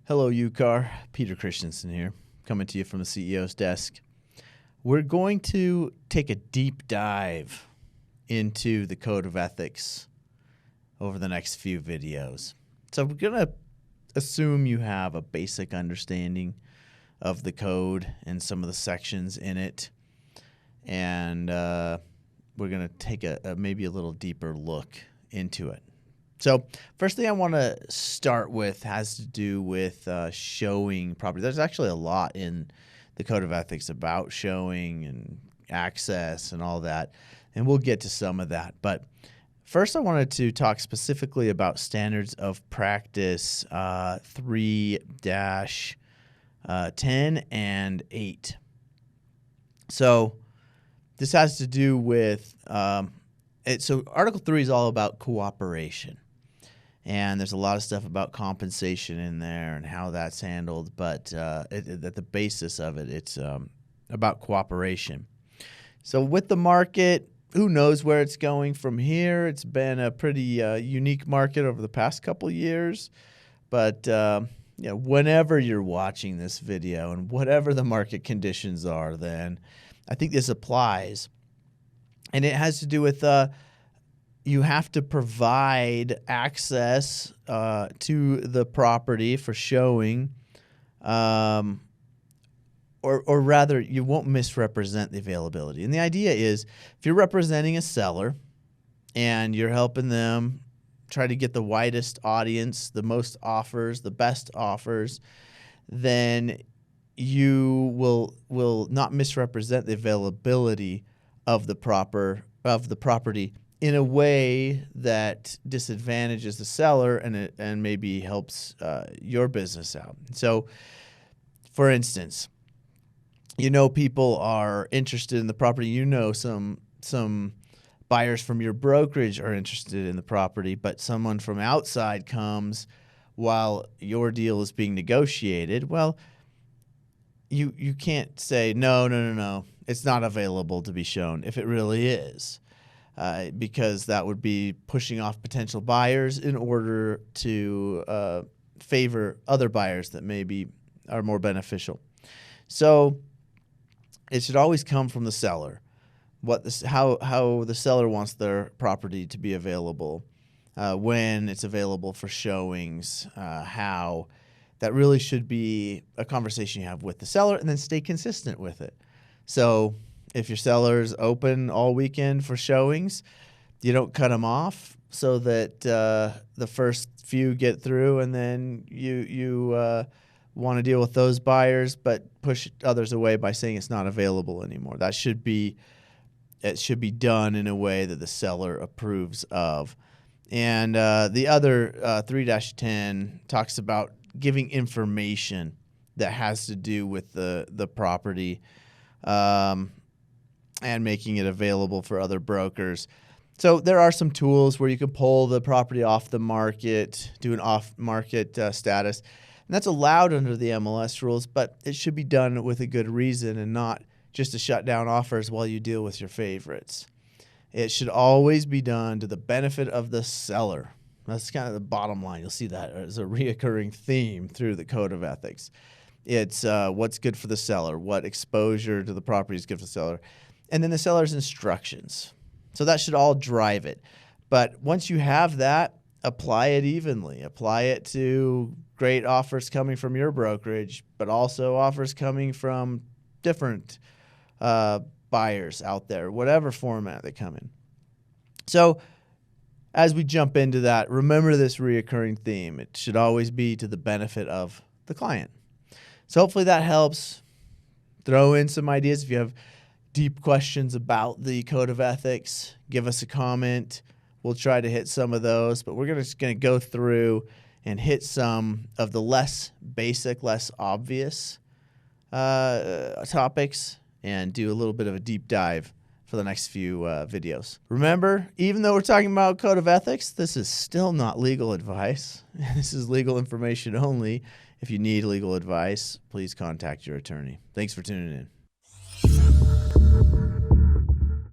Hello, UCAR. Peter Christensen here, coming to you from the CEO's desk. We're going to take a deep dive into the Code of Ethics over the next few videos. So we're going to assume you have a basic understanding of the code and some of the sections in it. And we're going to take maybe a little deeper look into it. So first thing I want to start with has to do with showing property. There's actually a lot in the Code of Ethics about showing and access and all that, and we'll get to some of that. But first I wanted to talk specifically about Standards of Practice 3-10 and 8. So this has to do with, so Article 3 is all about cooperation. And there's a lot of stuff about compensation in there and how that's handled, but at the basis of it, it's about cooperation. So with the market, who knows where it's going from here? It's been a pretty unique market over the past couple years, but whenever you're watching this video and whatever the market conditions are, then I think this applies. And it has to do with you have to provide access to the property for showing, or rather, you won't misrepresent the availability. And the idea is, if you're representing a seller and you're helping them try to get the widest audience, the most offers, the best offers, then you will not misrepresent the availability of the property in a way that disadvantages the seller and maybe helps your business out. So, for instance, people are interested in the property. Some buyers from your brokerage are interested in the property, but someone from outside comes while your deal is being negotiated. Well, you can't say, no, it's not available to be shown if it really is. Because that would be pushing off potential buyers in order to favor other buyers that maybe are more beneficial. So it should always come from the seller. How the seller wants their property to be available, when it's available for showings, how that really should be a conversation you have with the seller, and then stay consistent with it. So if your seller's open all weekend for showings, you don't cut them off so that the first few get through, and then you want to deal with those buyers, but push others away by saying it's not available anymore. It should be done in a way that the seller approves of. And the other 3-10 talks about giving information that has to do with the property. And making it available for other brokers. So there are some tools where you can pull the property off the market, do an off-market status. And that's allowed under the MLS rules, but it should be done with a good reason and not just to shut down offers while you deal with your favorites. It should always be done to the benefit of the seller. That's kind of the bottom line. You'll see that as a reoccurring theme through the Code of Ethics. It's what's good for the seller, what exposure to the property is good for the seller, and then the seller's instructions. So that should all drive it. But once you have that, apply it evenly. Apply it to great offers coming from your brokerage, but also offers coming from different buyers out there, whatever format they come in. So as we jump into that, remember this reoccurring theme. It should always be to the benefit of the client. So hopefully that helps. Throw in some ideas. If you have deep questions about the Code of Ethics, give us a comment. We'll try to hit some of those, but we're just going to go through and hit some of the less basic, less obvious topics and do a little bit of a deep dive for the next few videos. Remember, even though we're talking about Code of Ethics, this is still not legal advice. This is legal information only. If you need legal advice, please contact your attorney. Thanks for tuning in.